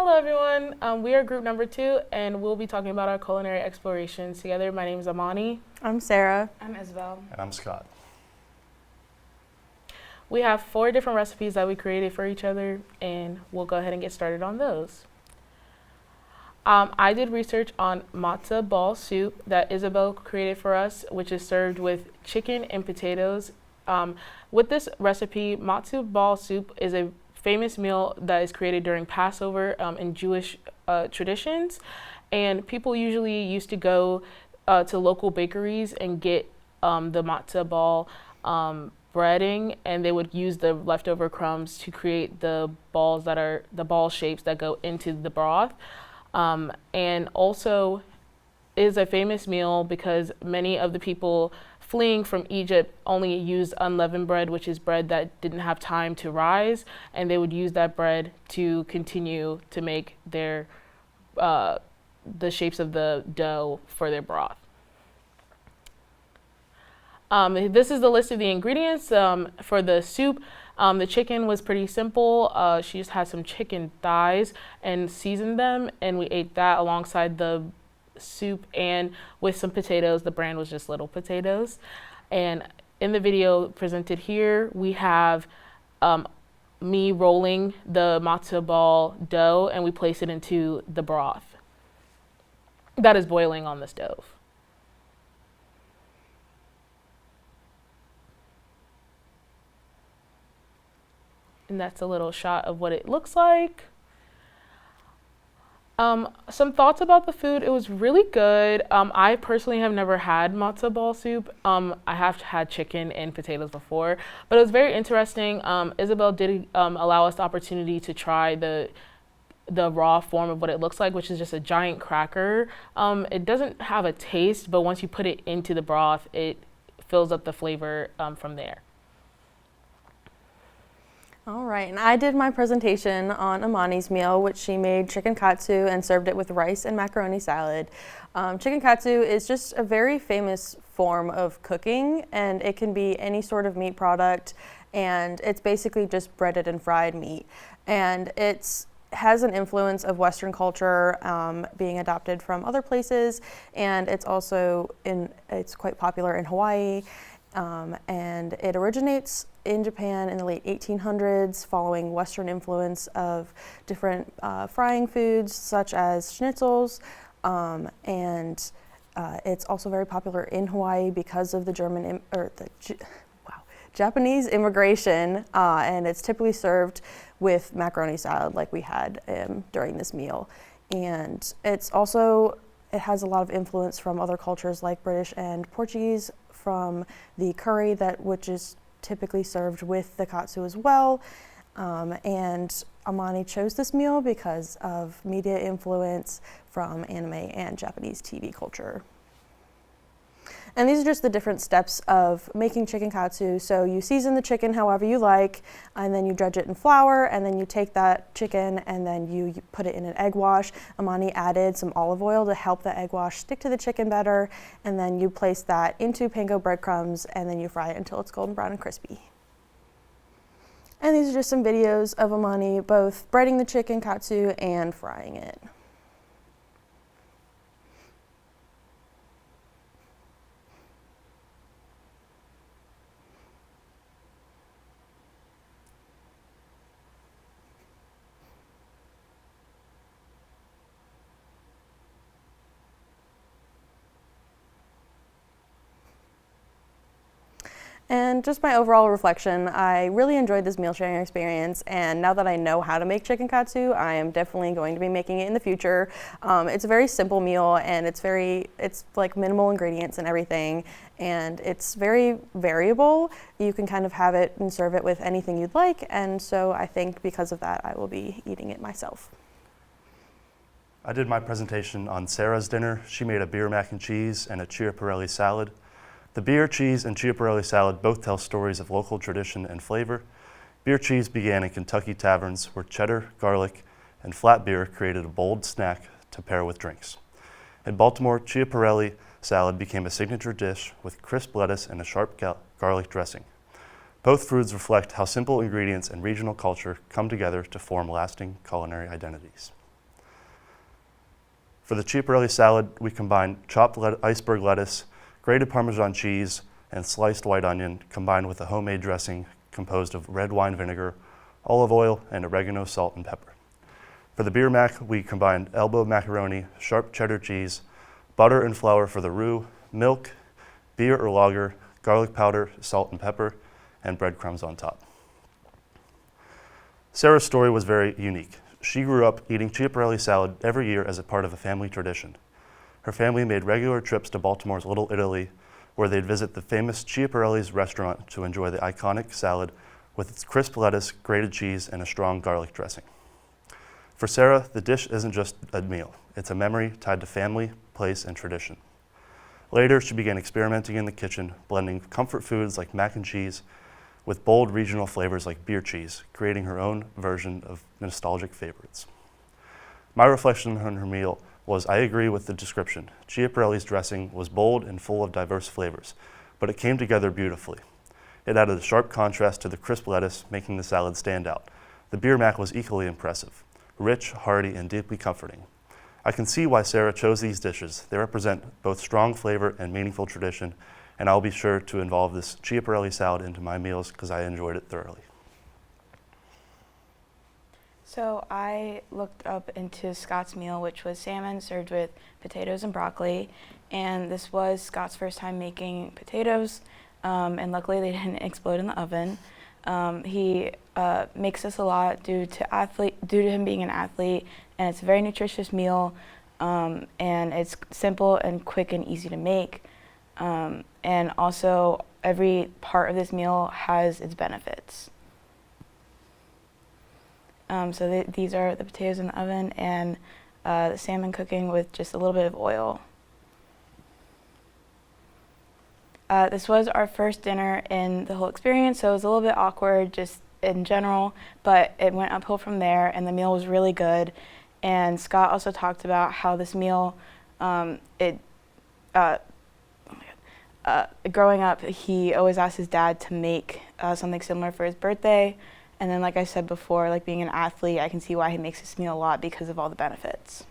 Hello everyone, we are group number 2 and we'll be talking about our culinary explorations together. My name is Amani. I'm Sarah. I'm Isabel. And I'm Scott. We have 4 different recipes that we created for each other and we'll go ahead and get started on those. I did research on matzo ball soup that Isabel created for us, which is served with chicken and potatoes. With this recipe, matzo ball soup is a famous meal that is created during Passover in Jewish traditions, and people usually used to go to local bakeries and get the matzo ball breading, and they would use the leftover crumbs to create the balls that are the ball shapes that go into the broth. And also is a famous meal because many of the people fleeing from Egypt only used unleavened bread, which is bread that didn't have time to rise, and they would use that bread to continue to make their the shapes of the dough for their broth. This is the list of the ingredients for the soup. The chicken was pretty simple. She just had some chicken thighs and seasoned them, and we ate that alongside the soup and with some potatoes. The brand was just Little Potatoes. And in the video presented here, we have me rolling the matzo ball dough, and we place it into the broth that is boiling on the stove. And that's a little shot of what it looks like. Some thoughts about the food. It was really good. I personally have never had matzo ball soup. I have had chicken and potatoes before, but it was very interesting. Isabel did allow us the opportunity to try the raw form of what it looks like, which is just a giant cracker. It doesn't have a taste, but once you put it into the broth, it fills up the flavor from there. All right, and I did my presentation on Amani's meal, which she made chicken katsu and served it with rice and macaroni salad. Chicken katsu is just a very famous form of cooking, and it can be any sort of meat product, and it's basically just breaded and fried meat. And it has an influence of Western culture being adopted from other places, and it's also it's quite popular in Hawaii. And it originates in Japan in the late 1800s following Western influence of different frying foods such as schnitzels, and it's also very popular in Hawaii because of the Japanese immigration, and it's typically served with macaroni salad like we had during this meal. And it has a lot of influence from other cultures like British and Portuguese, from the curry which is typically served with the katsu as well. And Amani chose this meal because of media influence from anime and Japanese TV culture. And these are just the different steps of making chicken katsu. So you season the chicken however you like, and then you dredge it in flour, and then you take that chicken and then you put it in an egg wash. Amani added some olive oil to help the egg wash stick to the chicken better, and then you place that into panko breadcrumbs, and then you fry it until it's golden brown and crispy. And these are just some videos of Amani both breading the chicken katsu and frying it. And just my overall reflection, I really enjoyed this meal sharing experience, and now that I know how to make chicken katsu, I am definitely going to be making it in the future. It's a very simple meal, and it's like minimal ingredients and everything, and it's very variable. You can kind of have it and serve it with anything you'd like, and so I think because of that, I will be eating it myself. I did my presentation on Sarah's dinner. She made a beer mac and cheese and a chiaparelli salad. The beer, cheese, and chiaparelli salad both tell stories of local tradition and flavor. Beer cheese began in Kentucky taverns where cheddar, garlic, and flat beer created a bold snack to pair with drinks. In Baltimore, chiaparelli salad became a signature dish with crisp lettuce and a sharp garlic dressing. Both foods reflect how simple ingredients and regional culture come together to form lasting culinary identities. For the chiaparelli salad, we combine chopped iceberg lettuce, grated Parmesan cheese, and sliced white onion combined with a homemade dressing composed of red wine vinegar, olive oil, and oregano, salt, and pepper. For the beer mac, we combined elbow macaroni, sharp cheddar cheese, butter and flour for the roux, milk, beer or lager, garlic powder, salt and pepper, and breadcrumbs on top. Sarah's story was very unique. She grew up eating chiaparelli salad every year as a part of a family tradition. Her family made regular trips to Baltimore's Little Italy, where they'd visit the famous Chiaparelli's restaurant to enjoy the iconic salad with its crisp lettuce, grated cheese, and a strong garlic dressing. For Sarah, the dish isn't just a meal. It's a memory tied to family, place, and tradition. Later, she began experimenting in the kitchen, blending comfort foods like mac and cheese with bold regional flavors like beer cheese, creating her own version of nostalgic favorites. My reflection on her meal was, I agree with the description. Chiaparelli's dressing was bold and full of diverse flavors, but it came together beautifully. It added a sharp contrast to the crisp lettuce, making the salad stand out. The beer mac was equally impressive, rich, hearty, and deeply comforting. I can see why Sarah chose these dishes. They represent both strong flavor and meaningful tradition, and I'll be sure to involve this chiaparelli salad into my meals because I enjoyed it thoroughly. So I looked up into Scott's meal, which was salmon served with potatoes and broccoli, and this was Scott's first time making potatoes, and luckily they didn't explode in the oven. He makes this a lot due to him being an athlete, and it's a very nutritious meal, and it's simple and quick and easy to make, and also every part of this meal has its benefits. So these are the potatoes in the oven and the salmon cooking with just a little bit of oil. This was our first dinner in the whole experience, so it was a little bit awkward just in general, but it went uphill from there, and the meal was really good. And Scott also talked about how this meal, growing up, he always asked his dad to make something similar for his birthday. And then, like I said before, like being an athlete, I can see why he makes this meal a lot because of all the benefits.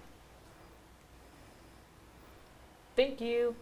Thank you.